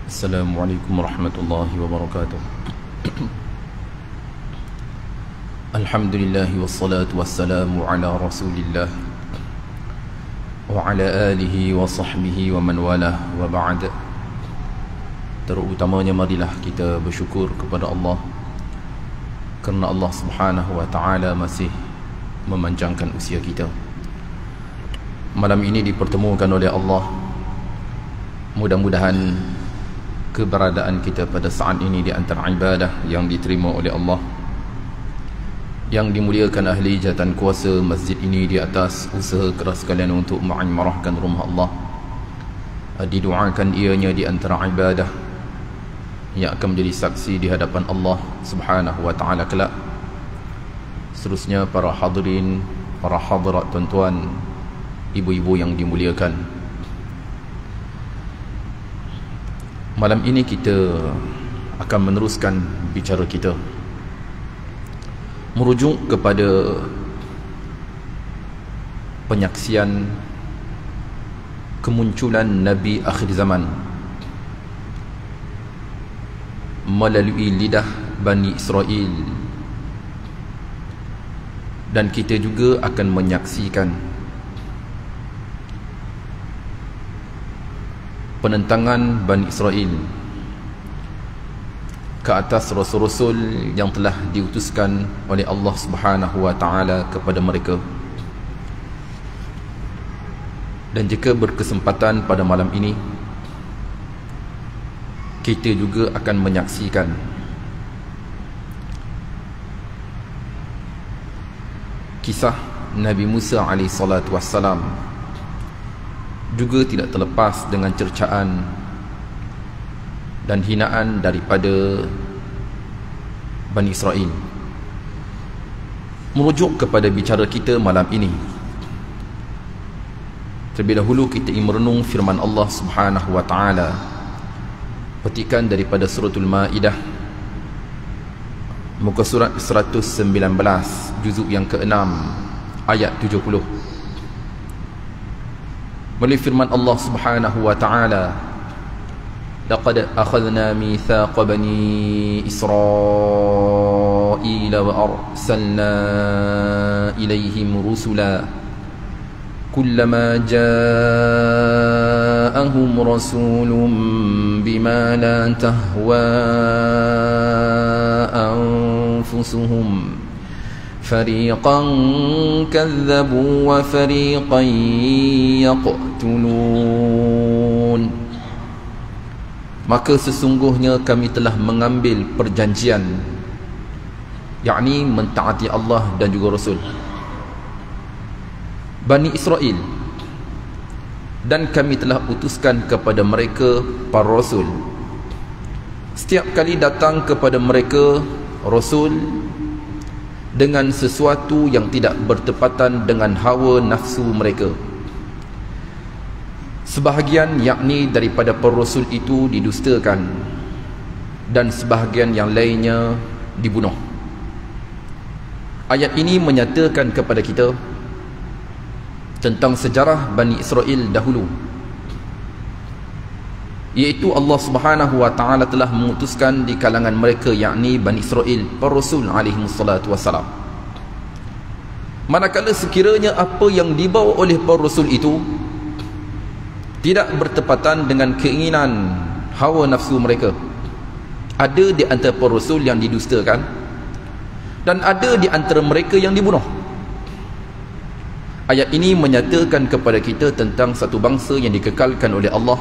Assalamualaikum warahmatullahi wabarakatuh. Alhamdulillah wassalatu wassalamu ala rasulillah wa ala alihi wa sahbihi wa man walah wa ba'd. Terutamanya marilah kita bersyukur kepada Allah kerana Allah subhanahu wa ta'ala masih memanjangkan usia kita. Malam ini dipertemukan oleh Allah. Mudah-mudahan keberadaan kita pada saat ini di antara ibadah yang diterima oleh Allah, yang dimuliakan ahli jawatan kuasa masjid ini di atas usaha keras kalian untuk mengimarahkan rumah Allah. Didoakan ianya di antara ibadah yang akan menjadi saksi di hadapan Allah subhanahu wa ta'ala kelak. Seterusnya para hadirin, para hadirat, tuan-tuan, ibu-ibu yang dimuliakan, malam ini kita akan meneruskan bicara kita merujuk kepada penyaksian kemunculan Nabi akhir zaman melalui lidah Bani Israel, dan kita juga akan menyaksikan penentangan Bani Israel ke atas rasul-rasul yang telah diutuskan oleh Allah Subhanahu wa taala kepada mereka. Dan jika berkesempatan pada malam ini, kita juga akan menyaksikan kisah Nabi Musa alaihi salatu wassalam, juga tidak terlepas dengan cercaan dan hinaan daripada Bani Israel. Merujuk kepada bicara kita malam ini, terlebih dahulu kita ingin merenung firman Allah Subhanahu wa ta'ala, petikan daripada suratul Maidah, muka surat 119, juzuk yang ke-6, ayat 70. Melalui firman Allah Subhanahu wa ta'ala, laqad akhadna mithaqa bani Israil wa arsalna ilayhim rusula kullama ja'ahum rasulun bima la tahwa anfusuhum fariqan kadzabu wa fariqan yaqtulun. Maka sesungguhnya kami telah mengambil perjanjian, yakni mentaati Allah dan juga Rasul Bani Israel, dan kami telah utuskan kepada mereka para Rasul. Setiap kali datang kepada mereka Rasul dengan sesuatu yang tidak bertepatan dengan hawa nafsu mereka, sebahagian yakni daripada para rasul itu didustakan, dan sebahagian yang lainnya dibunuh. Ayat ini menyatakan kepada kita tentang sejarah Bani Israel dahulu, iaitu Allah Subhanahu wa ta'ala telah memutuskan di kalangan mereka, yakni Bani Israel, para rasul alaihi salatu wassalam. Manakala sekiranya apa yang dibawa oleh para rasul itu tidak bertepatan dengan keinginan hawa nafsu mereka, ada di antara para rasul yang didustakan, dan ada di antara mereka yang dibunuh. Ayat ini menyatakan kepada kita tentang satu bangsa yang dikekalkan oleh Allah,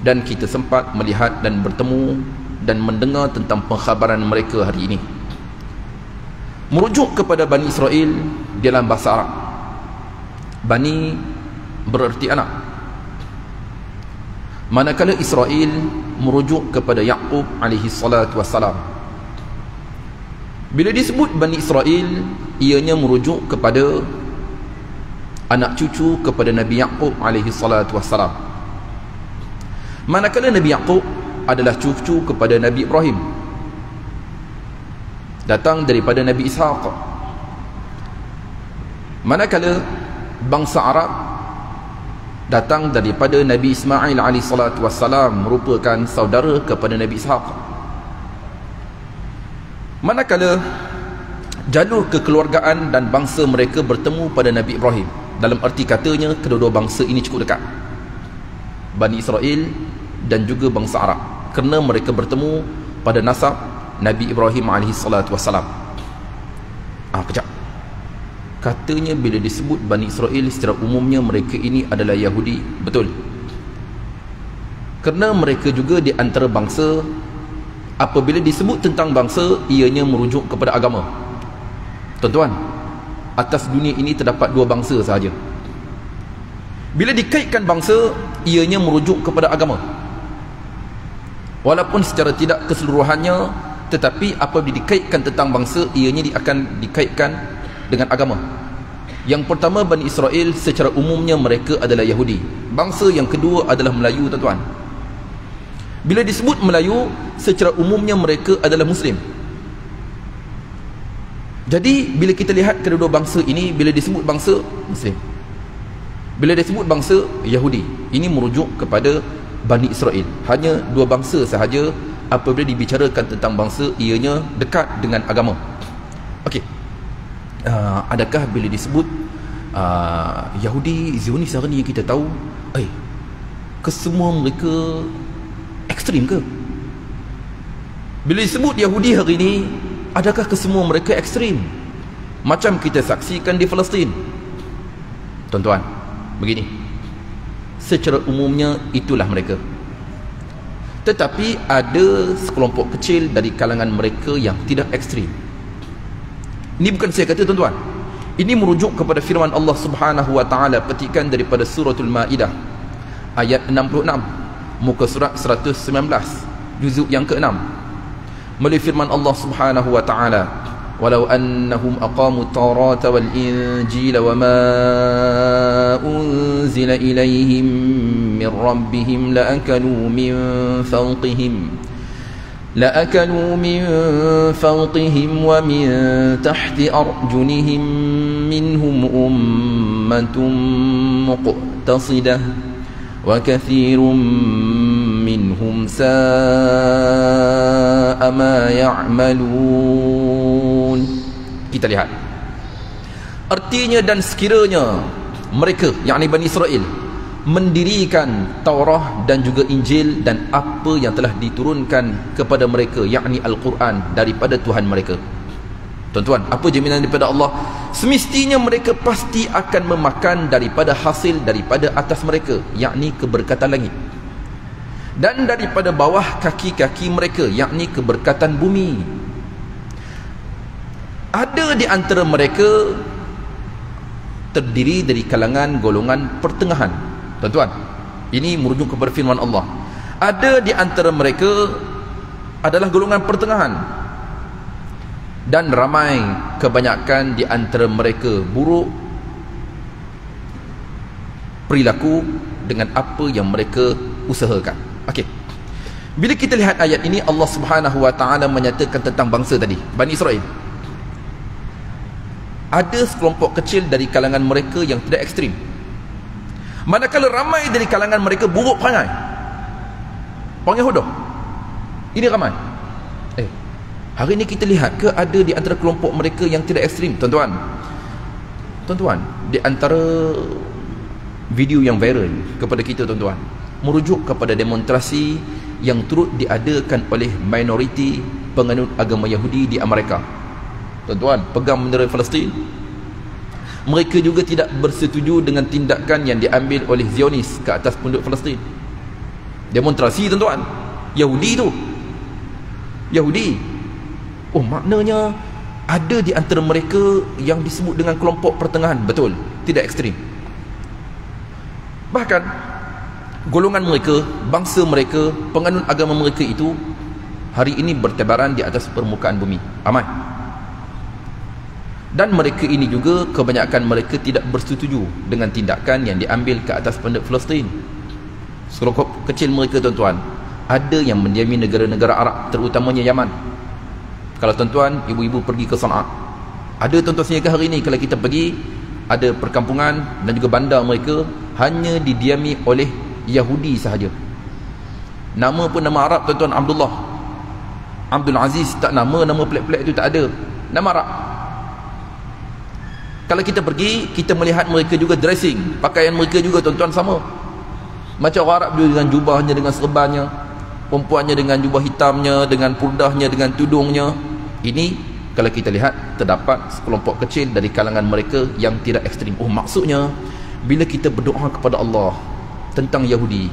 dan kita sempat melihat dan bertemu dan mendengar tentang pengkhabaran mereka hari ini. Merujuk kepada Bani Israel dalam bahasa Arab, Bani bererti anak, manakala Israel merujuk kepada Yaqub alaihi salatu wassalam. Bila disebut Bani Israel, ianya merujuk kepada anak cucu kepada Nabi Yaqub alaihi salatu wassalam. Manakala Nabi Yaqub adalah cucu kepada Nabi Ibrahim, datang daripada Nabi Ishaq. Manakala bangsa Arab datang daripada Nabi Ismail alaihi salatu wassalam, merupakan saudara kepada Nabi Ishaq. Manakala jalur kekeluargaan dan bangsa mereka bertemu pada Nabi Ibrahim, dalam arti katanya kedua-dua bangsa ini cukup dekat, Bani Israel dan juga bangsa Arab, kerana mereka bertemu pada nasab Nabi Ibrahim alaihi salatu wassalam. Kejap, katanya bila disebut Bani Israel, secara umumnya mereka ini adalah Yahudi. Betul, kerana mereka juga di antara bangsa. Apabila disebut tentang bangsa, ianya merujuk kepada agama. Tuan-tuan, atas dunia ini terdapat dua bangsa sahaja. Bila dikaitkan bangsa, ianya merujuk kepada agama, walaupun secara tidak keseluruhannya, tetapi apabila dikaitkan tentang bangsa, ianya akan dikaitkan dengan agama. Yang pertama, Bani Israel secara umumnya mereka adalah Yahudi. Bangsa yang kedua adalah Melayu, tuan-tuan. Bila disebut Melayu, secara umumnya mereka adalah Muslim. Jadi bila kita lihat kedua-dua bangsa ini, bila disebut bangsa Muslim, bila disebut bangsa Yahudi, ini merujuk kepada Bani Israel. Hanya dua bangsa sahaja apabila dibicarakan tentang bangsa, ianya dekat dengan agama. Okey, adakah bila disebut Yahudi, Zionis hari ni yang kita tahu, kesemua mereka ekstrim ke? Bila disebut Yahudi hari ini, adakah kesemua mereka ekstrim macam kita saksikan di Palestin? Tuan-tuan, begini, secara umumnya itulah mereka. Tetapi ada sekelompok kecil dari kalangan mereka yang tidak ekstrim. Ini bukan saya kata, tuan-tuan, ini merujuk kepada firman Allah Subhanahu wa taala. Petikan daripada suratul Maidah ayat 66, muka surat 119, juzuk yang ke-6. Melalui firman Allah Subhanahu wa taala, walau annahum aqamu at-taurata wal injila wama unzila ilaihim min rabbihim laakalu min fawqihim wa min tahti arjulihim minhum ummatun muqtasidah wa kathirun minhum sa'a ma ya'malun. Kita lihat artinya, dan sekiranya mereka, yakni Bani Israel, mendirikan Taurah dan juga Injil dan apa yang telah diturunkan kepada mereka, yakni Al-Quran, daripada Tuhan mereka. Tuan-tuan, apa jaminan daripada Allah? Semestinya mereka pasti akan memakan daripada hasil daripada atas mereka, yakni keberkatan langit, dan daripada bawah kaki-kaki mereka, yakni keberkatan bumi. Ada di antara mereka terdiri dari kalangan golongan pertengahan. Tuan-tuan, ini merujuk kepada firman Allah. Ada di antara mereka adalah golongan pertengahan, dan ramai kebanyakan di antara mereka buruk perilaku dengan apa yang mereka usahakan. Okey, bila kita lihat ayat ini, Allah Subhanahu wa taala menyatakan tentang bangsa tadi, Bani Israel. Ada sekelompok kecil dari kalangan mereka yang tidak ekstrim, manakala ramai dari kalangan mereka buruk perangai, panggil hodoh. Ini ramai. Hari ini kita lihat ke ada di antara kelompok mereka yang tidak ekstrim, tuan-tuan? Tuan-tuan, di antara video yang viral kepada kita, tuan-tuan, merujuk kepada demonstrasi yang turut diadakan oleh minoriti penganut agama Yahudi di Amerika. Tuan-tuan, pegang bendera Palestin. Mereka juga tidak bersetuju dengan tindakan yang diambil oleh Zionis ke atas penduduk Palestin. Demonstrasi, tuan-tuan, Yahudi tu, Yahudi. Maknanya ada di antara mereka yang disebut dengan kelompok pertengahan. Betul, tidak ekstrim. Bahkan golongan mereka, bangsa mereka, penganut agama mereka itu hari ini bertebaran di atas permukaan bumi, ramai. Dan mereka ini juga, kebanyakan mereka tidak bersetuju dengan tindakan yang diambil ke atas penduduk Palestin. Sekelompok kecil mereka, tuan-tuan, ada yang mendiami negara-negara Arab, terutamanya Yaman. Kalau tuan-tuan, ibu-ibu pergi ke Sana'a, ada, tuan-tuan, sehingga hari ini kalau kita pergi, ada perkampungan dan juga bandar mereka, hanya didiami oleh Yahudi sahaja. Nama pun nama Arab tuan-tuan, Abdullah, Abdul Aziz, tak nama pelik-pelik itu tak ada, nama Arab. Kalau kita pergi, kita melihat mereka juga dressing, pakaian mereka juga tuan-tuan sama. Macam orang Arab juga, dengan jubahnya, dengan serbannya, perempuannya dengan jubah hitamnya, dengan purdahnya, dengan tudungnya. Ini kalau kita lihat, terdapat sekelompok kecil dari kalangan mereka yang tidak ekstrim. Oh, maksudnya bila kita berdoa kepada Allah tentang Yahudi,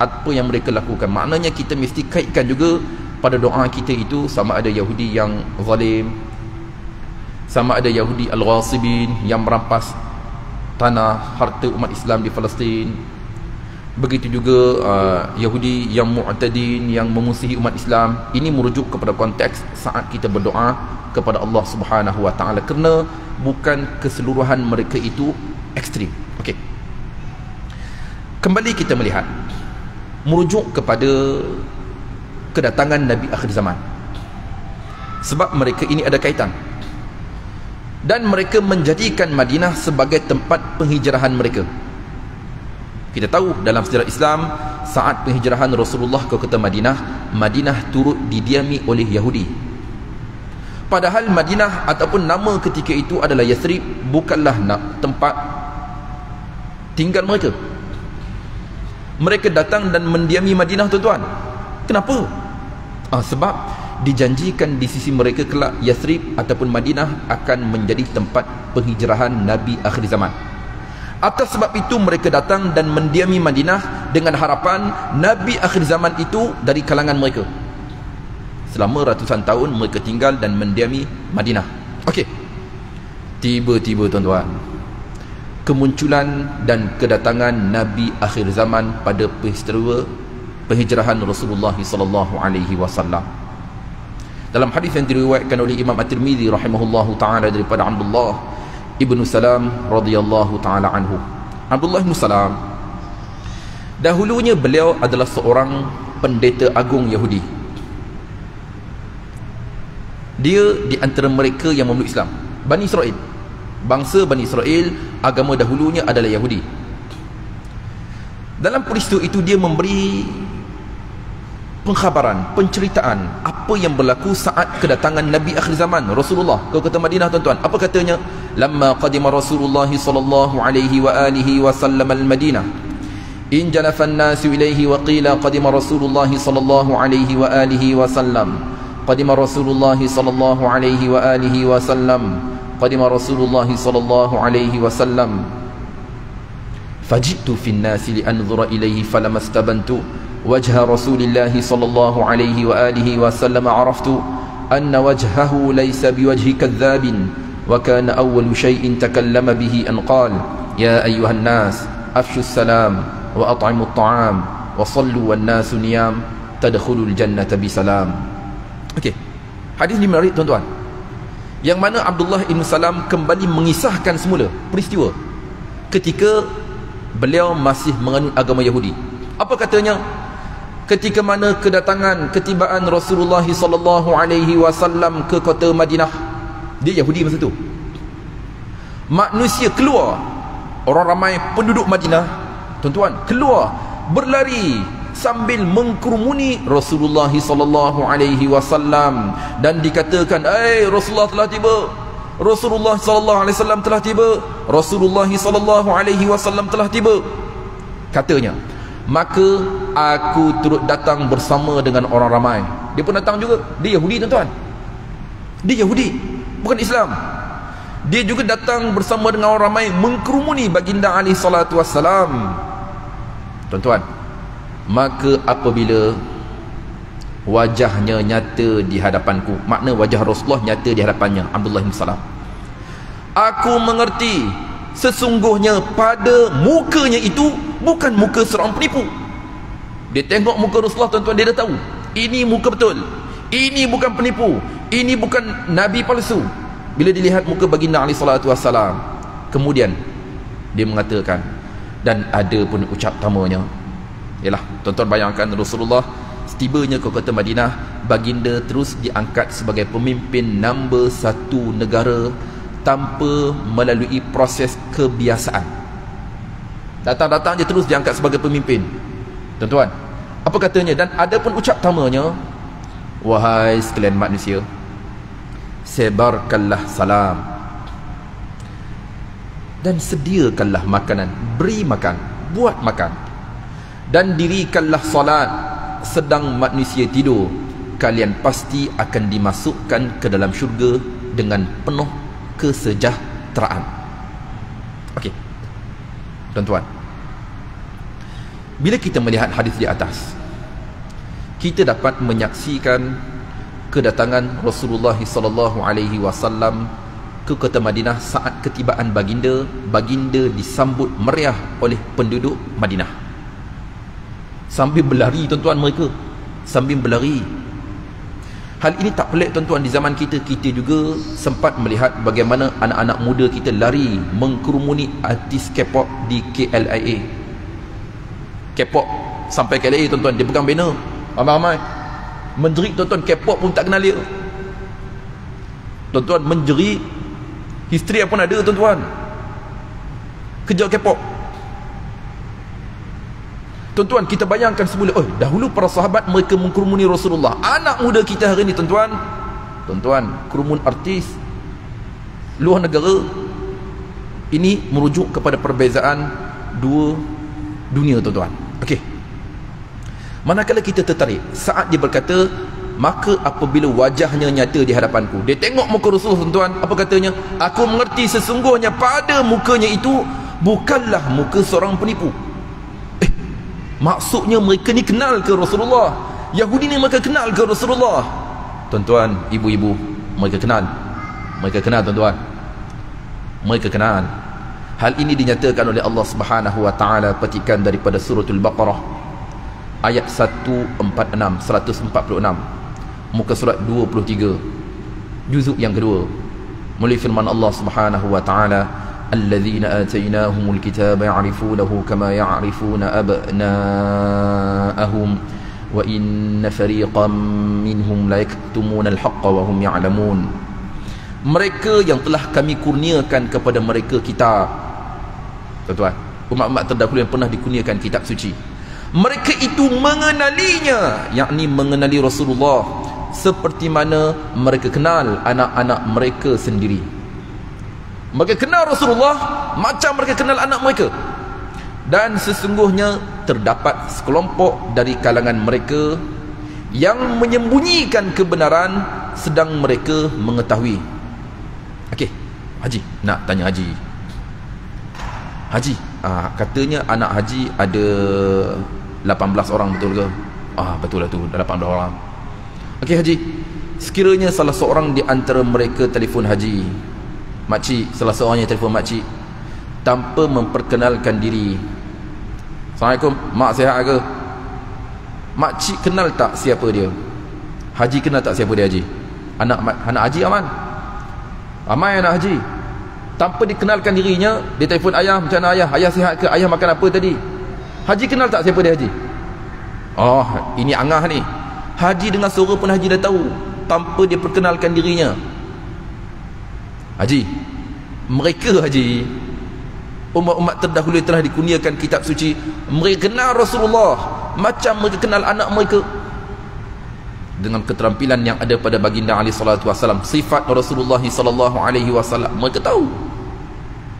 apa yang mereka lakukan, maknanya kita mesti kaitkan juga pada doa kita itu, sama ada Yahudi yang zalim, sama ada Yahudi al-ghasibin yang merampas tanah harta umat Islam di Palestin. Begitu juga Yahudi yang mu'tadin, yang memusuhi umat Islam. Ini merujuk kepada konteks saat kita berdoa kepada Allah Subhanahu wa taala, kerana bukan keseluruhan mereka itu ekstrim. Okey. Kembali kita melihat, merujuk kepada kedatangan Nabi akhir zaman. Sebab mereka ini ada kaitan. Dan mereka menjadikan Madinah sebagai tempat penghijrahan mereka. Kita tahu dalam sejarah Islam, saat penghijrahan Rasulullah ke kota Madinah, Madinah turut didiami oleh Yahudi. Padahal Madinah ataupun nama ketika itu adalah Yathrib, bukanlah tempat tinggal mereka. Mereka datang dan mendiami Madinah tuan-tuan. Kenapa? Sebab dijanjikan di sisi mereka kelak Yathrib ataupun Madinah akan menjadi tempat penghijrahan Nabi akhir zaman. Atas sebab itu mereka datang dan mendiami Madinah dengan harapan Nabi akhir zaman itu dari kalangan mereka. Selama ratusan tahun mereka tinggal dan mendiami Madinah. Okey. Tiba-tiba tuan-tuan, kemunculan dan kedatangan Nabi akhir zaman pada peristiwa penghijrahan Rasulullah sallallahu alaihi wasallam. Dalam hadis yang diriwayatkan oleh Imam At-Tirmizi rahimahullahu taala daripada Abdullah Ibnu Salam radhiyallahu taala anhu. Abdullah Ibnu Salam, dahulunya beliau adalah seorang pendeta agung Yahudi. Dia di antara mereka yang memeluk Islam, Bani Israel. Bangsa Bani Israel, agama dahulunya adalah Yahudi. Dalam peristiwa itu dia memberi pengkhabaran, penceritaan apa yang berlaku saat kedatangan Nabi akhir zaman Rasulullah ke kota Madinah tuan-tuan. Apa katanya? Lamma qadima Rasulullah sallallahu alaihi wa alihi wasallam al-Madinah, in jalafa an-nasu ilayhi wa qila qadima Rasulullah sallallahu alaihi wa alihi wasallam, qadima Rasulullah sallallahu alaihi wa alihi wasallam, qadima Rasulullah sallallahu alaihi wasallam. Faji'tu fi an-nasi li anzura ilayhi falamma istabantu وجه رسول الله صلى الله عليه وآله وسلم عرفت أن وجهه ليس بوجه كذاب وكان أول شيء تكلم به أن قال يا أيها الناس أفشوا السلام وأطعموا الطعام وصلوا والناس نيام تدخلوا الجنة بسلام. Okey, hadis ini menarik tuan-tuan, yang mana Abdullah Ibn Salam kembali mengisahkan semula peristiwa ketika beliau masih menganut agama Yahudi. Apa katanya? Ketika mana ketibaan Rasulullah sallallahu alaihi wasallam ke kota Madinah, dia Yahudi masa tu. Manusia keluar, orang ramai penduduk Madinah tuan-tuan keluar berlari sambil mengkerumuni Rasulullah sallallahu alaihi wasallam dan dikatakan, Rasulullah telah tiba, Rasulullah sallallahu alaihi wasallam telah tiba, Rasulullah sallallahu alaihi wasallam telah tiba. Katanya, maka aku turut datang bersama dengan orang ramai. Dia pun datang juga. Dia Yahudi tuan-tuan. Dia Yahudi, bukan Islam. Dia juga datang bersama dengan orang ramai mengkerumuni baginda alaihi salatu wassalam. Tuan-tuan, maka apabila wajahnya nyata di hadapanku, makna wajah Rasulullah nyata di hadapannya, Abdullah bin Salam, aku mengerti sesungguhnya pada mukanya itu bukan muka seorang penipu. Dia tengok muka Rasulullah tuan-tuan, dia dah tahu ini muka betul, ini bukan penipu, ini bukan nabi palsu. Bila dilihat muka baginda alaihi salatu wassalam, kemudian dia mengatakan, dan ada pun ucap tamanya. Yalah, tuan-tuan bayangkan Rasulullah setibanya ke kota Madinah, baginda terus diangkat sebagai pemimpin nombor 1 negara tanpa melalui proses kebiasaan. Datang-datang je terus diangkat sebagai pemimpin. Tuan-tuan, apa katanya? Dan ada pun ucap tamanya, wahai sekalian manusia, sebarkanlah salam dan sediakanlah makanan, beri makan, buat makan, dan dirikanlah solat sedang manusia tidur. Kalian pasti akan dimasukkan ke dalam syurga dengan penuh kesejahteraan. Okey, tuan-tuan, bila kita melihat hadis di atas, kita dapat menyaksikan kedatangan Rasulullah SAW ke kota Madinah saat ketibaan baginda. Baginda disambut meriah oleh penduduk Madinah sambil berlari, tuan-tuan, mereka sambil berlari. Hal ini tak pelik, tuan-tuan. Di zaman kita, kita juga sempat melihat bagaimana anak-anak muda kita lari mengkerumuni artis K-pop di KLIA. K-pop sampai KLIA, tuan-tuan, dia pegang banner ramai-ramai menjerit, tuan-tuan. K-pop pun tak kenal dia, tuan-tuan, menjerit. History pun ada, tuan-tuan, kejar K-pop. Tuan-tuan, kita bayangkan semula, dahulu para sahabat mereka mengkerumuni Rasulullah. Anak muda kita hari ini, tuan-tuan, kerumun artis luar negara. Ini merujuk kepada perbezaan dua dunia, tuan-tuan. Okey, manakala kita tertarik saat dia berkata, maka apabila wajahnya nyata di hadapanku, dia tengok muka Rasulullah, tuan-tuan, apa katanya? Aku mengerti sesungguhnya pada mukanya itu bukanlah muka seorang penipu. Maksudnya mereka ni kenal ke Rasulullah. Yahudi ni mereka kenal ke Rasulullah. Tuan-tuan, ibu-ibu, mereka kenal. Mereka kenal, tuan-tuan. Mereka kenal. Hal ini dinyatakan oleh Allah Subhanahu wa taala, petikan daripada suratul Baqarah ayat 146, muka surat 23, juzuk yang kedua. Mulai firman Allah Subhanahu wa taala, alladzina atainahumul kitaba ya'rifunahu kama ya'rifuna abna'ahum wa inna fariqan minhum la yaktumuna al-haqqa wa hum ya'lamun. Mereka yang telah kami kurniakan kepada mereka kitab, tuan-tuan, umat-umat terdahulu yang pernah dikurniakan kitab suci, mereka itu mengenalinya, yakni mengenali Rasulullah seperti mana mereka kenal anak-anak mereka sendiri. Mereka kenal Rasulullah macam mereka kenal anak mereka. Dan sesungguhnya terdapat sekelompok dari kalangan mereka yang menyembunyikan kebenaran sedang mereka mengetahui. Okey, Haji, nak tanya Haji. Haji, katanya anak Haji ada 18 orang, betul ke? Betul lah tu, 18 orang. Okey Haji, sekiranya salah seorang di antara mereka telefon Haji, makcik, salah seorangnya telefon makcik tanpa memperkenalkan diri. Assalamualaikum, mak sihat ke? Makcik kenal tak siapa dia? Haji kenal tak siapa dia, Haji? Anak Haji aman? Ramai anak Haji. Tanpa dikenalkan dirinya, dia telefon ayah, macam mana ayah? Ayah sihat ke? Ayah makan apa tadi? Haji kenal tak siapa dia, Haji? Ini angah ni. Haji dengan suara pun Haji dah tahu, tanpa dia perkenalkan dirinya. Haji, mereka, Haji, umat-umat terdahulu telah dikurniakan kitab suci, mereka kenal Rasulullah macam mereka kenal anak mereka. Dengan keterampilan yang ada pada baginda alaihi salatu wasallam, sifat Rasulullah sallallahu alaihi wasallam, mereka tahu.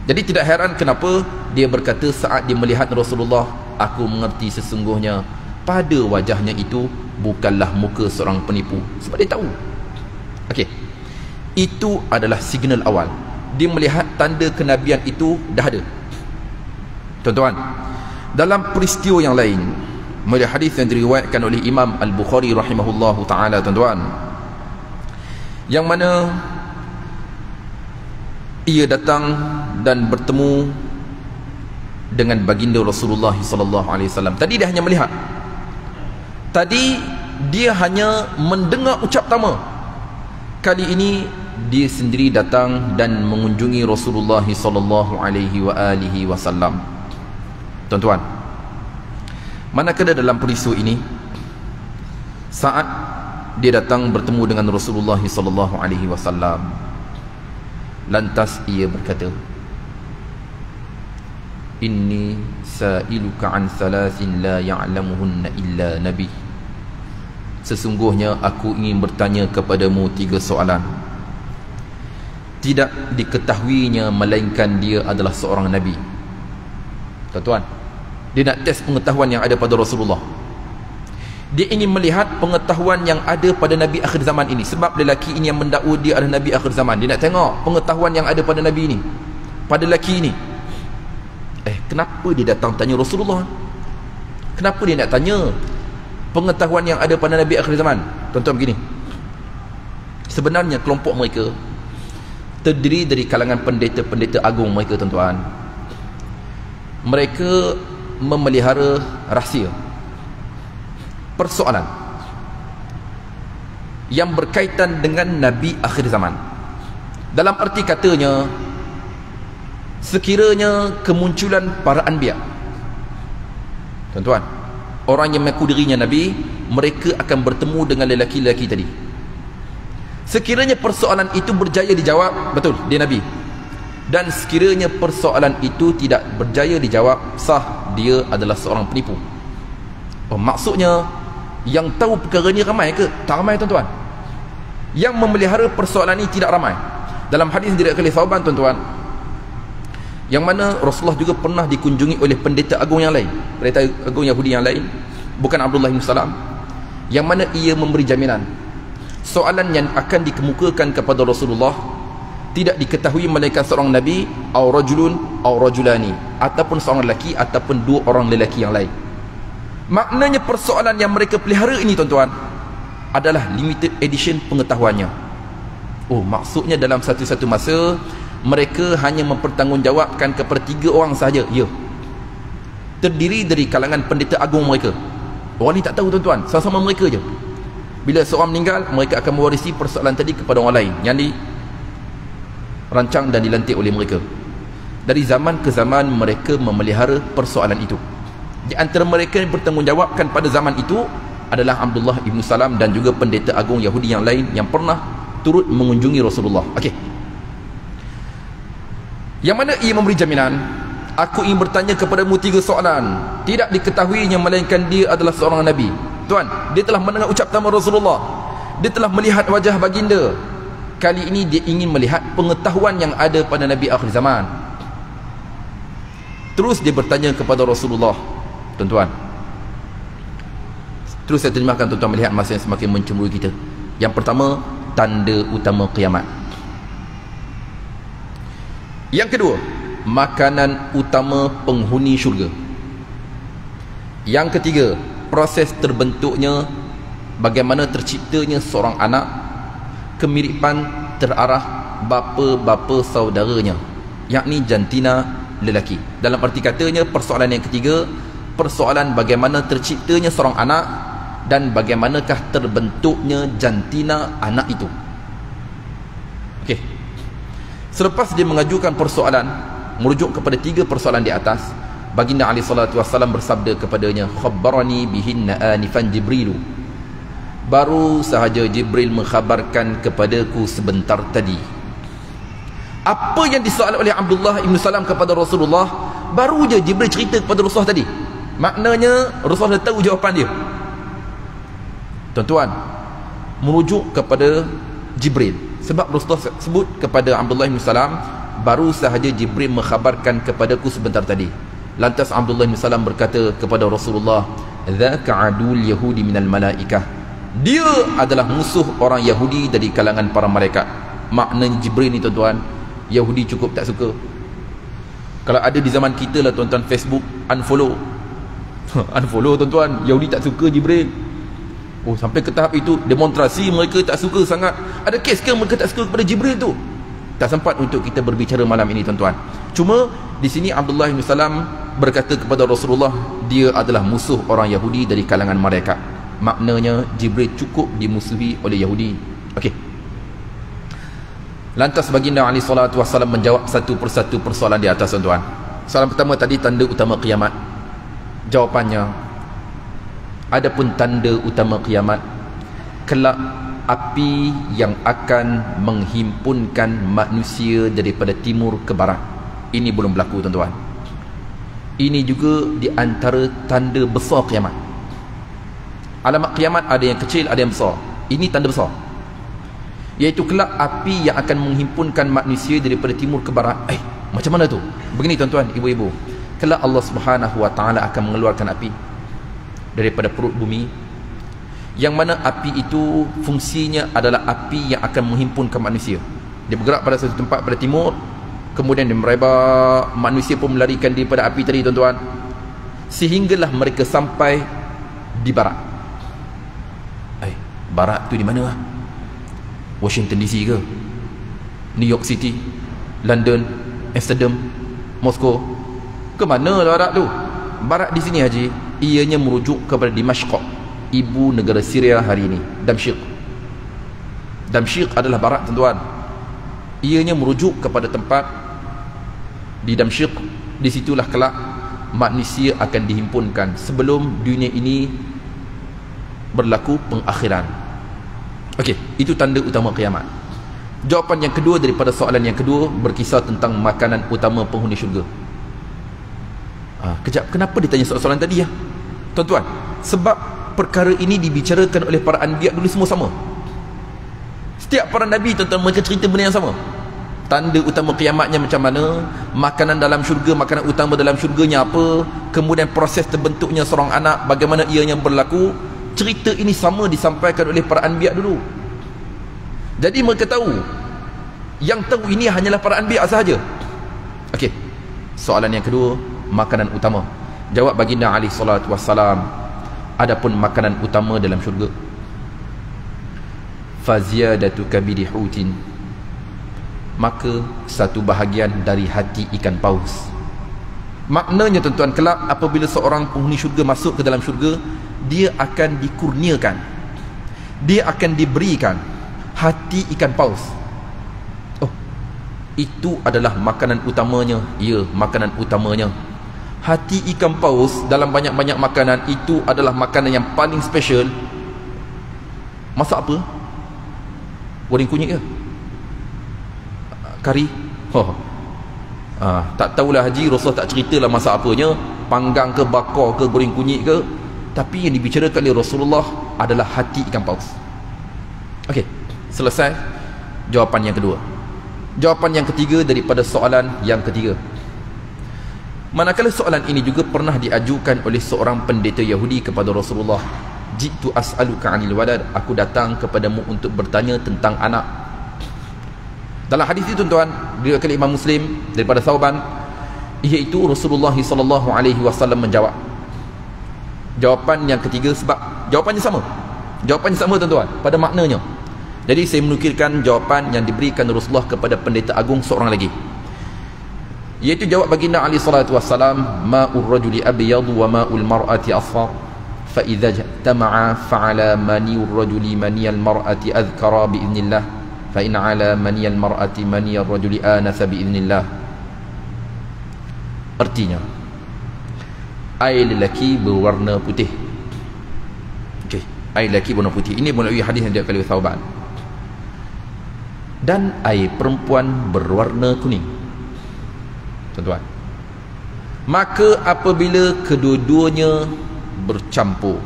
Jadi tidak heran kenapa dia berkata saat dia melihat Rasulullah, aku mengerti sesungguhnya pada wajahnya itu bukanlah muka seorang penipu. Sebab dia tahu. Okey, itu adalah signal awal. Dia melihat tanda kenabian itu dah ada. Tuan-tuan, dalam peristiwa yang lain, melihat hadis yang diriwayatkan oleh Imam Al-Bukhari rahimahullahu ta'ala, tuan-tuan, yang mana ia datang dan bertemu dengan baginda Rasulullah sallallahu alaihi wasallam. Tadi dia hanya melihat. Tadi dia hanya mendengar ucap tama. Kali ini dia sendiri datang dan mengunjungi Rasulullah sallallahu alaihi wasallam. Tuan-tuan, manakala dalam peristiwa ini, saat dia datang bertemu dengan Rasulullah sallallahu alaihi wasallam, lantas ia berkata, Inni sa'iluka an thalathin la ya'lamuhunna illa nabi. Sesungguhnya aku ingin bertanya kepadamu 3 soalan, tidak diketahuinya melainkan dia adalah seorang nabi. Tuan-tuan, dia nak test pengetahuan yang ada pada Rasulullah. Dia ingin melihat pengetahuan yang ada pada Nabi akhir zaman ini. Sebab lelaki ini yang mendakwa dia adalah Nabi akhir zaman. Dia nak tengok pengetahuan yang ada pada Nabi ini, pada lelaki ini. Kenapa dia datang tanya Rasulullah? Kenapa dia nak tanya pengetahuan yang ada pada Nabi akhir zaman? Tuan-tuan, begini, sebenarnya kelompok mereka terdiri dari kalangan pendeta-pendeta agung mereka, tuan-tuan. Mereka memelihara rahsia, persoalan yang berkaitan dengan Nabi akhir zaman. Dalam arti katanya, sekiranya kemunculan para anbiya, tuan-tuan, orang yang mengaku dirinya Nabi, mereka akan bertemu dengan lelaki-lelaki tadi. Sekiranya persoalan itu berjaya dijawab, betul, dia Nabi. Dan sekiranya persoalan itu tidak berjaya dijawab, sah, dia adalah seorang penipu. Maksudnya, yang tahu perkara ni ramai ke? Tak ramai, tuan-tuan. Yang memelihara persoalan ini tidak ramai. Dalam hadis diriwayatkan oleh Thauban, tuan-tuan, yang mana Rasulullah juga pernah dikunjungi oleh pendeta agung yang lain, pendeta agung Yahudi yang lain, bukan Abdullah bin Salam, yang mana ia memberi jaminan soalan yang akan dikemukakan kepada Rasulullah tidak diketahui melainkan seorang Nabi, au rajulun au rajulani, ataupun seorang lelaki ataupun 2 orang lelaki yang lain. Maknanya persoalan yang mereka pelihara ini, tuan-tuan, adalah limited edition pengetahuannya. Maksudnya dalam satu-satu masa mereka hanya mempertanggungjawabkan kepada 3 orang sahaja. Ya, terdiri dari kalangan pendeta agung mereka. Orang ni tak tahu, tuan-tuan, sama-sama mereka je. Bila seorang meninggal, mereka akan mewarisi persoalan tadi kepada orang lain yang dirancang dan dilantik oleh mereka. Dari zaman ke zaman mereka memelihara persoalan itu. Di antara mereka yang bertanggungjawabkan pada zaman itu adalah Abdullah bin Salam dan juga pendeta agung Yahudi yang lain yang pernah turut mengunjungi Rasulullah. Yang mana ia memberi jaminan, aku ingin bertanya kepadamu 3 soalan, tidak diketahuinya melainkan dia adalah seorang Nabi. Tuan, dia telah mendengar ucapan Rasulullah, dia telah melihat wajah baginda. Kali ini dia ingin melihat pengetahuan yang ada pada Nabi akhir zaman. Terus dia bertanya kepada Rasulullah, tuan-tuan. Terus saya terjemahkan, tuan-tuan, melihat masa yang semakin mencemburui kita. Yang pertama, tanda utama kiamat. Yang kedua, makanan utama penghuni syurga. Yang ketiga, proses terbentuknya, bagaimana terciptanya seorang anak, kemiripan terarah bapa-bapa saudaranya, yakni jantina lelaki. Dalam arti katanya, persoalan yang ketiga, persoalan bagaimana terciptanya seorang anak dan bagaimanakah terbentuknya jantina anak itu. Selepas dia mengajukan persoalan merujuk kepada 3 persoalan di atas, baginda alaihi salatu wasallam bersabda kepadanya, khabbarani bihinna anifan Jibrilu. Baru sahaja Jibril mengkhabarkan kepadaku sebentar tadi. Apa yang disoal oleh Abdullah bin Salam kepada Rasulullah, baru je Jibril cerita kepada Rasulullah tadi. Maknanya Rasulullah dah tahu jawapan dia. Tuan-tuan, merujuk kepada Jibril. Sebab Rasulullah sebut kepada Abdullah bin Salam, baru sahaja Jibril mengkhabarkan kepadaku sebentar tadi. Lantas Abdullah bin Salam berkata kepada Rasulullah, dzaka adul yahudi minal malaikah. Dia adalah musuh orang Yahudi dari kalangan para malaikat. Maknanya Jibril ni, tuan-tuan, Yahudi cukup tak suka. Kalau ada di zaman kita lah, tuan-tuan, Facebook unfollow. Unfollow, tuan-tuan. Yahudi tak suka Jibril. Sampai ke tahap itu, demonstrasi mereka tak suka sangat. Ada kes ke mereka tak suka kepada Jibril tu? Tak sempat untuk kita berbicara malam ini, tuan-tuan. Cuma di sini Abdullah bin Salam berkata kepada Rasulullah, dia adalah musuh orang Yahudi dari kalangan malaikat. Maknanya Jibril cukup dimusuhi oleh Yahudi. Lantas baginda alaihi salatu wasallam menjawab satu persatu persoalan di atas, tuan-tuan. Soalan pertama tadi, tanda utama kiamat. Jawapannya, adapun tanda utama kiamat, kelak api yang akan menghimpunkan manusia daripada timur ke barat. Ini belum berlaku, tuan-tuan. Ini juga di antara tanda besar kiamat. Alamat kiamat ada yang kecil, ada yang besar. Ini tanda besar, iaitu kelak api yang akan menghimpunkan manusia daripada timur ke barat. Macam mana tu? Begini tuan-tuan, ibu-ibu, kelak Allah Subhanahu wa ta'ala akan mengeluarkan api daripada perut bumi, yang mana api itu fungsinya adalah api yang akan menghimpunkan manusia. Dia bergerak pada satu tempat pada timur, kemudian dia merebak, manusia pun melarikan daripada api tadi tuan-tuan, sehinggalah mereka sampai di barat. Barat tu di mana? Washington DC ke? New York City? London? Amsterdam? Moskow? Ke mana barat tu? Barat di sini haji, ianya merujuk kepada Dimashq, ibu negara Syria hari ini, Damsyik. Damsyik adalah barat tuan-tuan. Ianya merujuk kepada tempat di Damsyik. Di situlah kelak manusia akan dihimpunkan sebelum dunia ini berlaku pengakhiran. Okey, itu tanda utama kiamat. Jawapan yang kedua daripada soalan yang kedua berkisar tentang makanan utama penghuni syurga. Kejap, kenapa ditanya soalan tadi ya? Tuan-tuan, sebab perkara ini dibicarakan oleh para anbiya dulu semua sama. Setiap para nabi tuan-tuan mereka cerita benda yang sama. Tanda utama kiamatnya macam mana, makanan dalam syurga, makanan utama dalam syurganya apa, kemudian proses terbentuknya seorang anak, bagaimana ianya berlaku. Cerita ini sama disampaikan oleh para anbiya dulu. Jadi mereka tahu, yang tahu ini hanyalah para anbiya sahaja. Okey, soalan yang kedua, makanan utama. Jawab baginda alaihi salatu wassalam, adapun makanan utama dalam syurga, faziyadatu kabidi hutin, maka satu bahagian dari hati ikan paus. Maknanya tuan-tuan, kelak apabila seorang penghuni syurga masuk ke dalam syurga, dia akan dikurniakan, dia akan diberikan hati ikan paus. Itu adalah makanan utamanya. Ya, makanan utamanya hati ikan paus. Dalam banyak-banyak makanan, itu adalah makanan yang paling special. Masak apa? Goreng kunyit ke? Kari? Tak tahulah haji, Rasulullah tak ceritalah masak apanya, panggang ke, bakar ke, goreng kunyit ke. Tapi yang dibicarakan oleh Rasulullah adalah hati ikan paus. Okey, selesai jawapan yang kedua. Jawapan yang ketiga daripada soalan yang ketiga. Manakala soalan ini juga pernah diajukan oleh seorang pendeta Yahudi kepada Rasulullah. Jitu as'aluka 'anil walad, aku datang kepadamu untuk bertanya tentang anak. Dalam hadis itu tuan-tuan, diriwayatkan Imam Muslim daripada Thauban, iaitu Rasulullah sallallahu alaihi wasallam menjawab. Jawapan yang ketiga, sebab jawapannya sama. Jawapannya sama tuan-tuan pada maknanya. Jadi saya menukilkan jawapan yang diberikan Rasulullah kepada pendeta agung seorang lagi, iaitu jawab baginda alaihi salatu wassalam, ma'ur rajuli abyad wa ma'ul mar'ati asfar, fa idza jtama'a fa'ala maniur rajuli maniyal mar'ati adhkara bi idznillah, fa in 'ala maniyal mar'ati maniyar rajuli anasa bi idznillah. Artinya, air lelaki berwarna putih. Okey, air lelaki berwarna putih. Ini melalui hadis yang diriwayatkan oleh Thauban. Dan air perempuan berwarna kuning. Tuan-tuan, maka apabila kedua-duanya bercampur,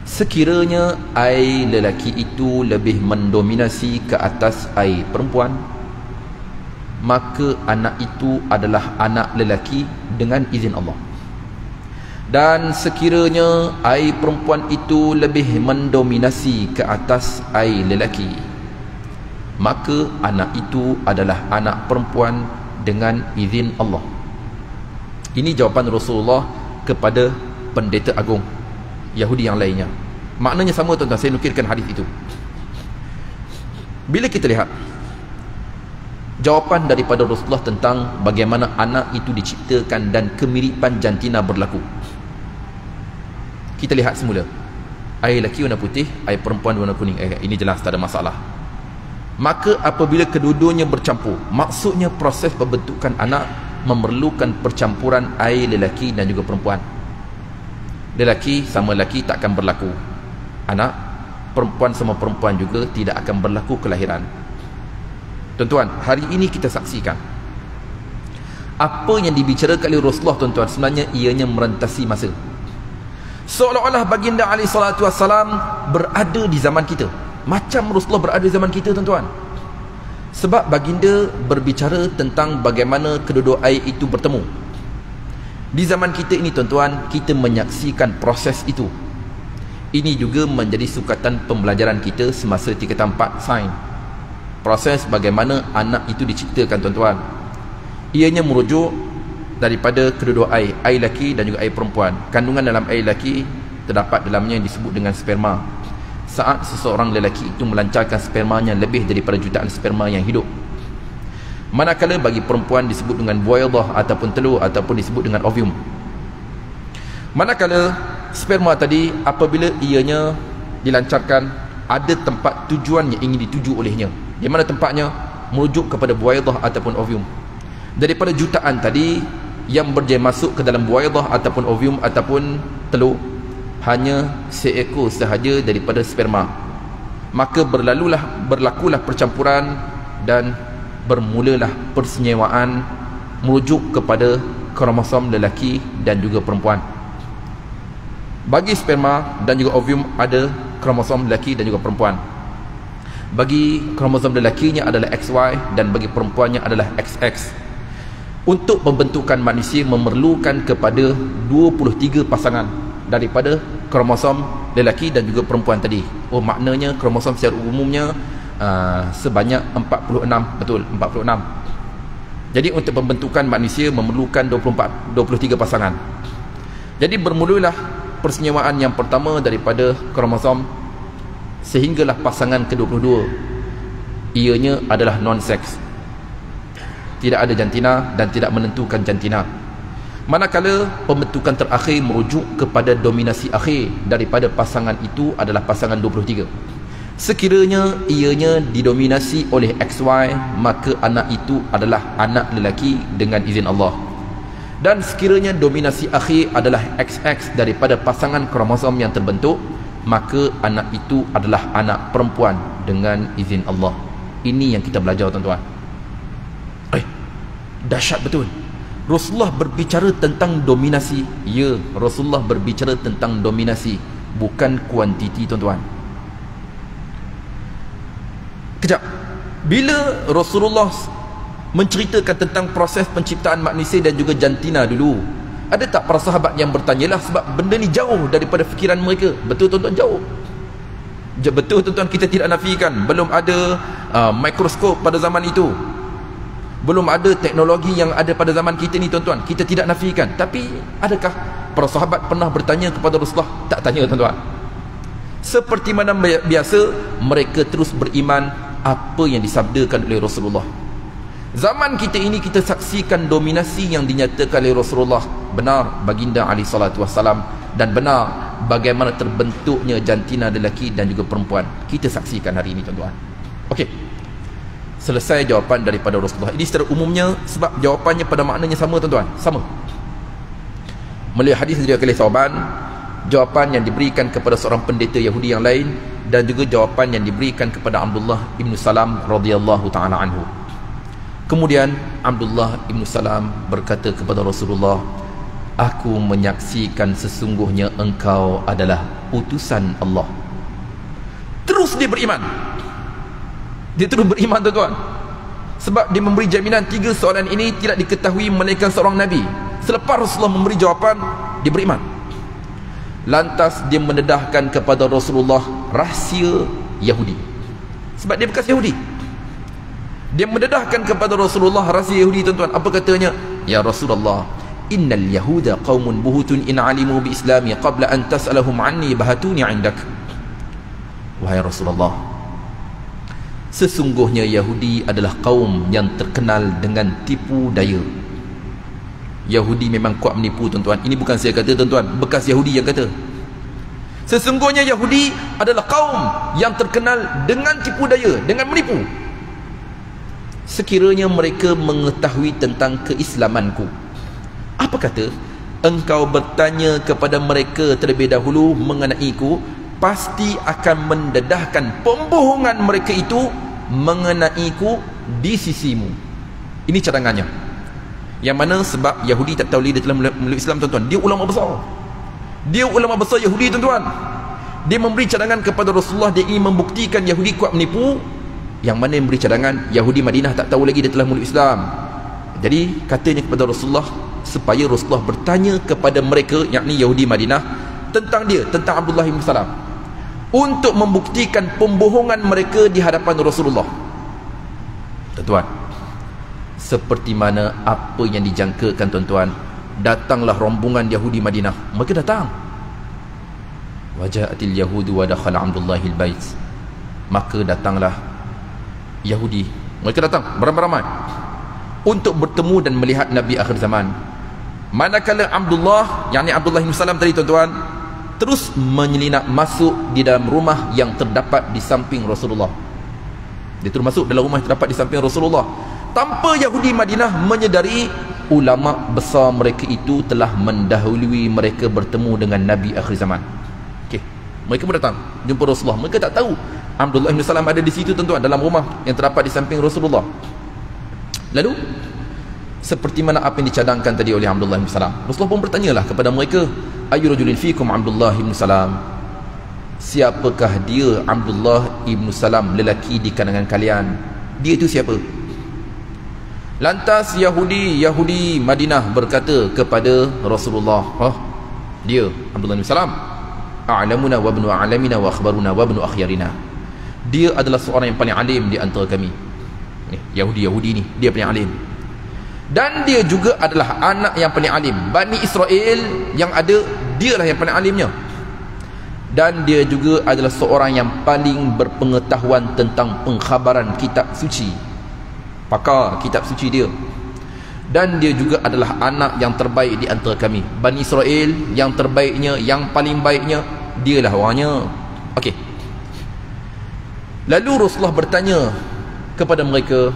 sekiranya air lelaki itu lebih mendominasi ke atas air perempuan, maka anak itu adalah anak lelaki dengan izin Allah. Dan sekiranya air perempuan itu lebih mendominasi ke atas air lelaki, maka anak itu adalah anak perempuan dengan izin Allah. Ini jawapan Rasulullah kepada pendeta agung Yahudi yang lainnya. Maknanya sama tuan-tuan, saya nukilkan hadis itu. Bila kita lihat jawapan daripada Rasulullah tentang bagaimana anak itu diciptakan dan kemiripan jantina berlaku, kita lihat semula, air lelaki warna putih, air perempuan warna kuning. Ini jelas, tak ada masalah. Maka apabila kedua-duanya bercampur, maksudnya proses pembentukan anak memerlukan percampuran air lelaki dan juga perempuan. Lelaki sama lelaki tak akan berlaku anak, perempuan sama perempuan juga tidak akan berlaku kelahiran. Tuan-tuan, hari ini kita saksikan Apa yang dibicarakan oleh Rasulullah tuan-tuan sebenarnya ianya merentasi masa. Seolah-olah baginda alaihi salatu wassalam berada di zaman kita, macam Rasulullah berada di zaman kita tuan-tuan. Sebab baginda berbicara tentang bagaimana kedua-dua air itu bertemu. Di zaman kita ini tuan-tuan, kita menyaksikan proses itu. Ini juga menjadi sukatan pembelajaran kita semasa tingkatan 4 sains. Proses bagaimana anak itu diciptakan tuan-tuan. Ianya merujuk daripada kedua-dua air lelaki dan juga air perempuan. Kandungan dalam air lelaki terdapat dalamnya yang disebut dengan sperma. Saat seseorang lelaki itu melancarkan spermanya lebih daripada jutaan sperma yang hidup. Manakala bagi perempuan disebut dengan buaidah ataupun telur ataupun disebut dengan ovum. Manakala sperma tadi apabila ianya dilancarkan, ada tempat tujuan yang ingin dituju olehnya. Di mana tempatnya? Merujuk kepada buaidah ataupun ovum. Daripada jutaan tadi yang berjaya masuk ke dalam buaidah ataupun ovum ataupun telur, hanya seekor sahaja daripada sperma. Maka berlakulah percampuran dan bermulalah persenyawaan merujuk kepada kromosom lelaki dan juga perempuan. Bagi sperma dan juga ovum ada kromosom lelaki dan juga perempuan. Bagi kromosom lelakinya adalah XY dan bagi perempuannya adalah XX. Untuk pembentukan manusia memerlukan kepada 23 pasangan daripada kromosom lelaki dan juga perempuan tadi. Maknanya kromosom secara umumnya sebanyak 46, betul, 46. Jadi untuk pembentukan manusia memerlukan 23 pasangan. Jadi bermulalah persenyawaan yang pertama daripada kromosom sehinggalah pasangan ke-22. Ianya adalah non-sex. Tidak ada jantina dan tidak menentukan jantina. Manakala pembentukan terakhir merujuk kepada dominasi akhir daripada pasangan itu adalah pasangan 23. Sekiranya ianya didominasi oleh XY, maka anak itu adalah anak lelaki dengan izin Allah. Dan sekiranya dominasi akhir adalah XX daripada pasangan kromosom yang terbentuk, maka anak itu adalah anak perempuan dengan izin Allah. Ini yang kita belajar tuan-tuan. Dahsyat betul. Rasulullah berbicara tentang dominasi. Ya, Rasulullah berbicara tentang dominasi, bukan kuantiti tuan-tuan. Kejap. Bila Rasulullah menceritakan tentang proses penciptaan manusia dan juga jantina dulu, ada tak para sahabat yang bertanyalah, sebab benda ni jauh daripada fikiran mereka. Betul tuan-tuan, jauh. Betul tuan-tuan, kita tidak nafikan belum ada mikroskop pada zaman itu. Belum ada teknologi yang ada pada zaman kita ni tuan-tuan. Kita tidak nafikan. Tapi adakah para sahabat pernah bertanya kepada Rasulullah? Tak tanya tuan-tuan. Seperti mana biasa, mereka terus beriman apa yang disabdakan oleh Rasulullah. Zaman kita ini kita saksikan dominasi yang dinyatakan oleh Rasulullah. Benar baginda alaihi salatu wassalam, dan benar bagaimana terbentuknya jantina lelaki dan juga perempuan. Kita saksikan hari ini tuan-tuan. Okey. Selesai jawapan daripada Rasulullah. Ini secara umumnya, sebab jawapannya pada maknanya sama tuan-tuan, sama. Melihat hadis dari Thauban, jawapan yang diberikan kepada seorang pendeta Yahudi yang lain, dan juga jawapan yang diberikan kepada Abdullah ibn Salam radhiyallahu ta'ala anhu. Kemudian Abdullah ibn Salam berkata kepada Rasulullah, "Aku menyaksikan sesungguhnya engkau adalah utusan Allah." Terus dia beriman. Dia terus beriman tuan-tuan. Sebab dia memberi jaminan 3 soalan ini tidak diketahui melainkan seorang Nabi. Selepas Rasulullah memberi jawapan, dia beriman. Lantas dia mendedahkan kepada Rasulullah rahsia Yahudi. Sebab dia bekas Yahudi. Dia mendedahkan kepada Rasulullah rahsia Yahudi tuan-tuan. Apa katanya? Ya Rasulullah, innal yahuda qaumun buhutun in alimu bi islami qabla an tas'alahum anni bahatuni 'indak. Wahai Rasulullah, sesungguhnya Yahudi adalah kaum yang terkenal dengan tipu daya. Yahudi memang kuat menipu tuan-tuan. Ini bukan saya kata tuan-tuan, bekas Yahudi yang kata. Sesungguhnya Yahudi adalah kaum yang terkenal dengan tipu daya, dengan menipu. Sekiranya mereka mengetahui tentang keislamanku, apa kata engkau bertanya kepada mereka terlebih dahulu mengenaiku, pasti akan mendedahkan pembohongan mereka itu mengenaiku di sisimu. Ini cadangannya. Yang mana sebab Yahudi tak tahu dia telah memeluk Islam, tuan-tuan. Dia ulama besar. Dia ulama besar Yahudi, tuan-tuan. Dia memberi cadangan kepada Rasulullah. Dia ingin membuktikan Yahudi kuat menipu. Yang mana yang memberi cadangan, Yahudi Madinah tak tahu lagi dia telah memeluk Islam. Jadi katanya kepada Rasulullah supaya Rasulullah bertanya kepada mereka, yakni Yahudi Madinah, tentang dia, tentang Abdullah bin Salam, untuk membuktikan pembohongan mereka di hadapan Rasulullah. Tuan-tuan, seperti mana apa yang dijangkakan, tuan-tuan, datanglah rombongan Yahudi Madinah. Mereka datang. Waja'atil yahudu wa dakhala Abdullahil bait. Maka datanglah Yahudi. Mereka datang beramai-ramai untuk bertemu dan melihat Nabi akhir zaman. Manakala Abdullah, yakni Abdullah bin Salam tadi, tuan-tuan, terus menyelinap masuk di dalam rumah yang terdapat di samping Rasulullah. Dia terus masuk dalam rumah yang terdapat di samping Rasulullah, tanpa Yahudi Madinah menyedari ulama besar mereka itu telah mendahului mereka bertemu dengan Nabi akhir zaman. Okey, mereka pun datang jumpa Rasulullah. Mereka tak tahu Abdullah bin Salam ada di situ, tuan-tuan, dalam rumah yang terdapat di samping Rasulullah. Lalu seperti mana apa yang dicadangkan tadi oleh Abdullah bin Salam, Rasulullah pun bertanyalah kepada mereka, ayu rajulin fikum Abdullah bin Salam, siapakah dia Abdullah bin Salam, lelaki di kalangan kalian? Dia itu siapa? Lantas Yahudi Madinah berkata kepada Rasulullah, dia Abdullah bin Salam, a'lamuna wa ibnu a'lamina wa akhbaruna wa ibnu akhyarina. Dia adalah seorang yang paling alim di antara kami. Yahudi ni, dia paling alim. Dan dia juga adalah anak yang paling alim. Bani Israel yang ada, dialah yang paling alimnya. Dan dia juga adalah seorang yang paling berpengetahuan tentang pengkhabaran kitab suci, pakar kitab suci dia. Dan dia juga adalah anak yang terbaik di antara kami. Bani Israel yang terbaiknya, yang paling baiknya, dialah orangnya. Okey. Lalu Rasulullah bertanya kepada mereka,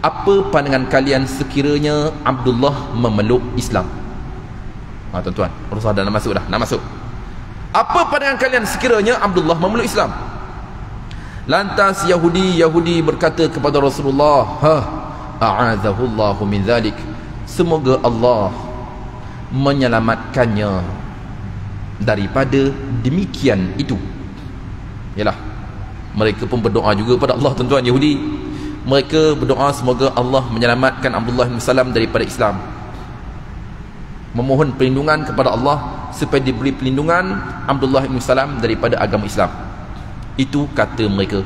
apa pandangan kalian sekiranya Abdullah memeluk Islam? Tuan-tuan, Rasulullah dah nak masuk. Apa pandangan kalian sekiranya Abdullah memeluk Islam? Lantas Yahudi berkata kepada Rasulullah, a'adzahullahu min dzalik, semoga Allah menyelamatkannya daripada demikian itu. Yalah, mereka pun berdoa juga kepada Allah, tuan-tuan. Yahudi, mereka berdoa semoga Allah menyelamatkan Abdullah bin Salam daripada Islam, memohon perlindungan kepada Allah supaya diberi perlindungan Abdullah bin Salam daripada agama Islam. Itu kata mereka.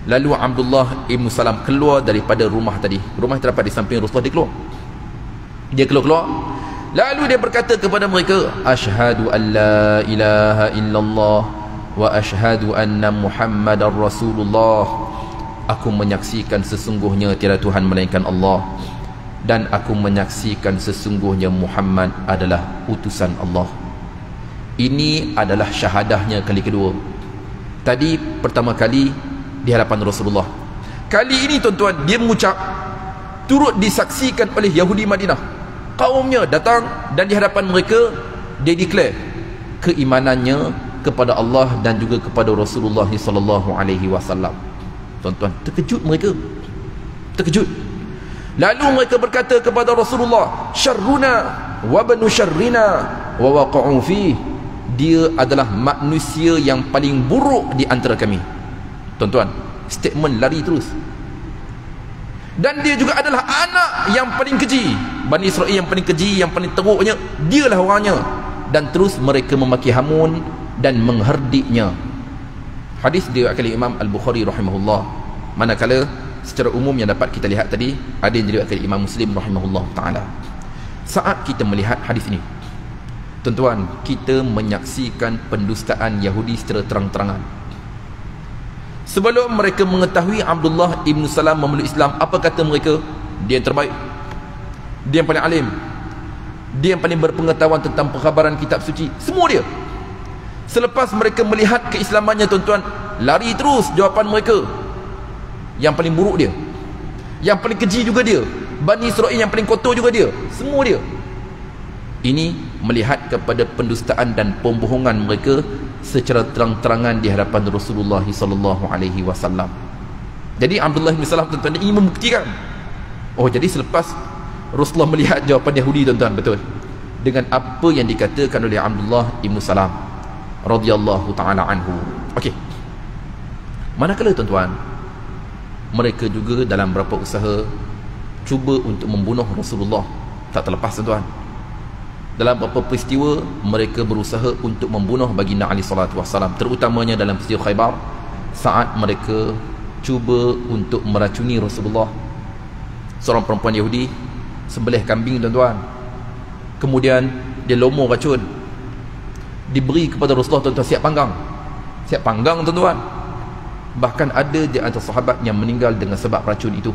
Lalu Abdullah bin Salam keluar daripada rumah tadi, rumah yang terdapat di samping Rasulullah. Dia keluar. Lalu dia berkata kepada mereka, asyhadu an la ilaha illallah wa asyhadu anna Muhammadar Rasulullah. Aku menyaksikan sesungguhnya tiada Tuhan melainkan Allah, dan aku menyaksikan sesungguhnya Muhammad adalah utusan Allah. Ini adalah syahadahnya kali kedua. Tadi pertama kali di hadapan Rasulullah. Kali ini, tuan-tuan, dia mengucap turut disaksikan oleh Yahudi Madinah. Kaumnya datang dan di hadapan mereka dia declare keimanannya kepada Allah dan juga kepada Rasulullah sallallahu alaihi wasallam. Tuan-tuan, terkejut mereka. Terkejut. Lalu mereka berkata kepada Rasulullah, syarruna wa banu syarrina wa waqa'u fi. Dia adalah manusia yang paling buruk di antara kami. Tuan-tuan, statement lari terus. Dan dia juga adalah anak yang paling keji. Bani Israel yang paling keji, yang paling teruknya, dialah orangnya. Dan terus mereka memaki hamun dan mengherdiknya. Hadis diriwayatkan oleh Imam Al-Bukhari rahimahullah. Manakala secara umum yang dapat kita lihat tadi, ada yang diriwayatkan oleh Imam Muslim rahimahullah ta'ala. Saat kita melihat hadis ini, tuan-tuan, kita menyaksikan pendustaan Yahudi secara terang-terangan. Sebelum mereka mengetahui Abdullah ibn Salam memeluk Islam, apa kata mereka? Dia yang terbaik, dia yang paling alim, dia yang paling berpengetahuan tentang pengkhabaran kitab suci. Semua dia. Selepas mereka melihat keislamannya, tuan-tuan, lari terus jawapan mereka. Yang paling buruk dia, yang paling keji juga dia, Bani Israel yang paling kotor juga dia. Semua dia. Ini melihat kepada pendustaan dan pembohongan mereka secara terang-terangan di hadapan Rasulullah sallallahu alaihi wasallam. Jadi Abdullah bin Salam, tuan-tuan, ingin membuktikan, oh, jadi selepas Rasulullah melihat jawapan Yahudi tuan-tuan, betul, dengan apa yang dikatakan oleh Abdullah ibn Salam radhiyallahu ta'ala anhu. Okey, manakala tuan-tuan, mereka juga dalam beberapa usaha cuba untuk membunuh Rasulullah, tak terlepas tuan-tuan. Dalam beberapa peristiwa mereka berusaha untuk membunuh baginda Ali sallallahu alaihi wasallam, terutamanya dalam peristiwa Khaybar, saat mereka cuba untuk meracuni Rasulullah. Seorang perempuan Yahudi sembelih kambing tuan-tuan, kemudian dia lomor racun, diberi kepada Rasulullah tuan-tuan, siap panggang tuan-tuan. Bahkan ada di antara sahabat yang meninggal dengan sebab racun itu,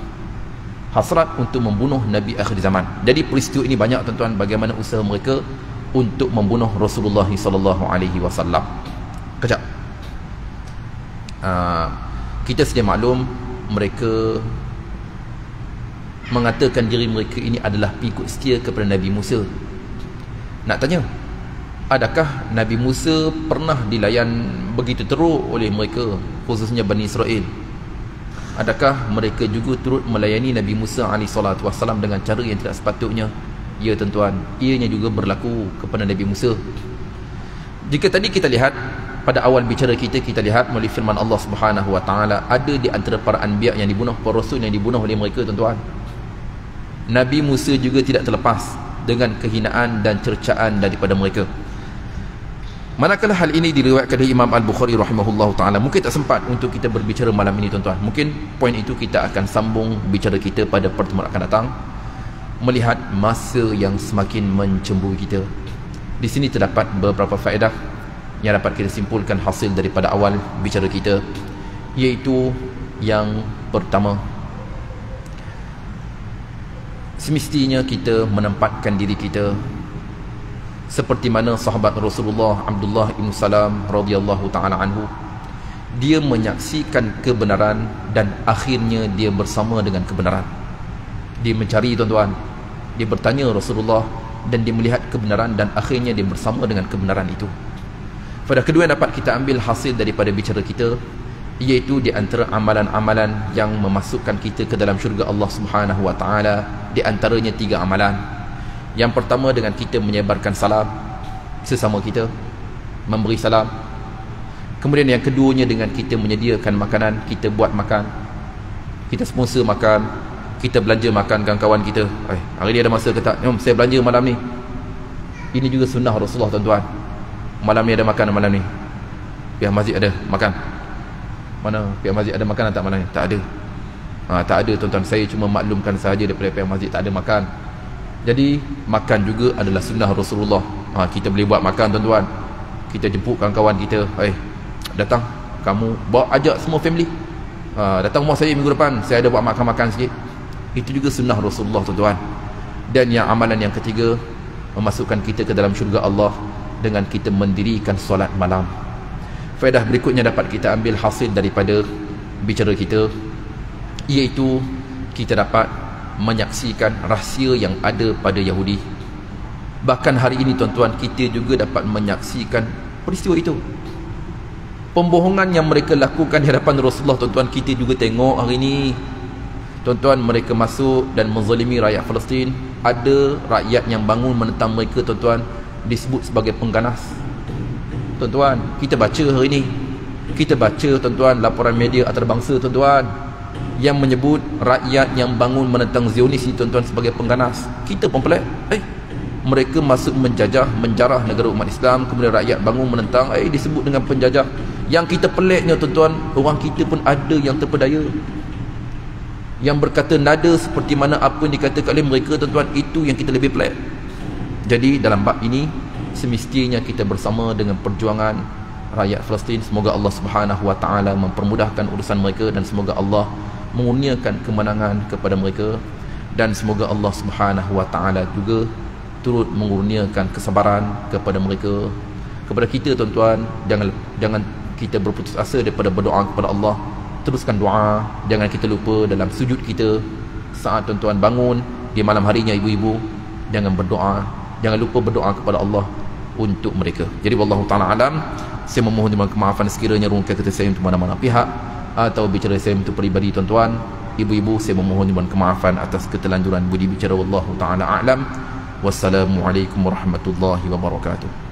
hasrat untuk membunuh Nabi akhir zaman. Jadi peristiwa ini banyak tuan-tuan, bagaimana usaha mereka untuk membunuh Rasulullah sallallahu alaihi wasallam. Kejap, kita sedia maklum mereka mengatakan diri mereka ini adalah pengikut setia kepada Nabi Musa. Nak tanya, adakah Nabi Musa pernah dilayan begitu teruk oleh mereka, khususnya Bani Israel? Adakah mereka juga turut melayani Nabi Musa AS dengan cara yang tidak sepatutnya? Ya tuan-tuan, ianya juga berlaku kepada Nabi Musa. Jika tadi kita lihat pada awal bicara kita lihat melalui firman Allah Subhanahu wa taala, ada di antara para anbiya yang dibunuh, para rasul yang dibunuh oleh mereka tuan-tuan. Nabi Musa juga tidak terlepas dengan kehinaan dan cercaan daripada mereka. Manakala hal ini diriwayatkan oleh Imam Al-Bukhari rahimahullahu taala, mungkin tak sempat untuk kita berbicara malam ini tuan-tuan. Mungkin poin itu kita akan sambung bicara kita pada pertemuan akan datang, melihat masa yang semakin mencemburui kita. Di sini terdapat beberapa faedah yang dapat kita simpulkan hasil daripada awal bicara kita, iaitu yang pertama, semestinya kita menempatkan diri kita seperti mana sahabat Rasulullah Abdullah ibn Salam radhiyallahu ta'ala anhu. Dia menyaksikan kebenaran dan akhirnya dia bersama dengan kebenaran. Dia mencari tuan-tuan, dia bertanya Rasulullah dan dia melihat kebenaran dan akhirnya dia bersama dengan kebenaran itu. Faedah kedua yang dapat kita ambil hasil daripada bicara kita, iaitu di antara amalan-amalan yang memasukkan kita ke dalam syurga Allah Subhanahu wa taala, di antaranya 3 amalan. Yang pertama, dengan kita menyebarkan salam sesama kita, memberi salam. Kemudian yang keduanya, dengan kita menyediakan makanan, kita buat makan, kita sponsor makan, kita belanja makan kawan-kawan kita. Hari ni ada masa ke tak? Jom saya belanja malam ni. Ini juga sunnah Rasulullah tuan-tuan. Malam ni ada makan, malam ni pihak masjid ada makan. Mana pihak masjid ada makan tak malam ni? Tak ada. Tak ada tuan-tuan. Saya cuma maklumkan sahaja daripada pihak masjid tak ada makan. Jadi makan juga adalah sunnah Rasulullah. Kita boleh buat makan tuan-tuan. Kita jemput kawan-kawan kita, datang, kamu bawa ajak semua family, datang rumah saya minggu depan, saya ada buat makan-makan sikit. Itu juga sunnah Rasulullah tuan-tuan. Dan yang amalan yang ketiga, memasukkan kita ke dalam syurga Allah dengan kita mendirikan solat malam. Faedah berikutnya dapat kita ambil hasil daripada bicara kita, iaitu kita dapat menyaksikan rahsia yang ada pada Yahudi. Bahkan hari ini tuan-tuan, kita juga dapat menyaksikan peristiwa itu. Pembohongan yang mereka lakukan di hadapan Rasulullah tuan-tuan, kita juga tengok hari ini tuan-tuan. Mereka masuk dan menzalimi rakyat Palestin. Ada rakyat yang bangun menentang mereka tuan-tuan, disebut sebagai pengganas. Tuan-tuan, kita baca hari ini, kita baca tuan-tuan laporan media antarabangsa tuan-tuan, yang menyebut rakyat yang bangun menentang Zionis ini tuan-tuan sebagai pengganas. Kita pun pelik, mereka masuk menjarah negara umat Islam, kemudian rakyat bangun menentang, disebut dengan penjajah. Yang kita peliknya tuan-tuan, orang kita pun ada yang terpedaya, yang berkata nada seperti mana apa yang dikatakan oleh mereka tuan-tuan. Itu yang kita lebih pelik. Jadi dalam bab ini, semestinya kita bersama dengan perjuangan rakyat Palestin. Semoga Allah Subhanahu wa taala mempermudahkan urusan mereka, dan semoga Allah mengurniakan kemenangan kepada mereka, dan semoga Allah Subhanahu wa taala juga turut mengurniakan kesabaran kepada mereka. Kepada kita tuan-tuan, jangan kita berputus asa daripada berdoa kepada Allah. Teruskan doa. Jangan kita lupa dalam sujud kita saat tuan-tuan bangun di malam harinya, ibu-ibu, jangan berdoa, jangan lupa berdoa kepada Allah untuk mereka. Jadi wallahu taala alam. Saya memohon kemaafan sekiranya rungkai kata saya untuk mana-mana pihak atau bicara saya untuk peribadi tuan-tuan. Ibu-ibu, saya memohon kemaafan atas ketelanjuran budi bicara. Wallahu taala a'lam. Wassalamualaikum warahmatullahi wabarakatuh.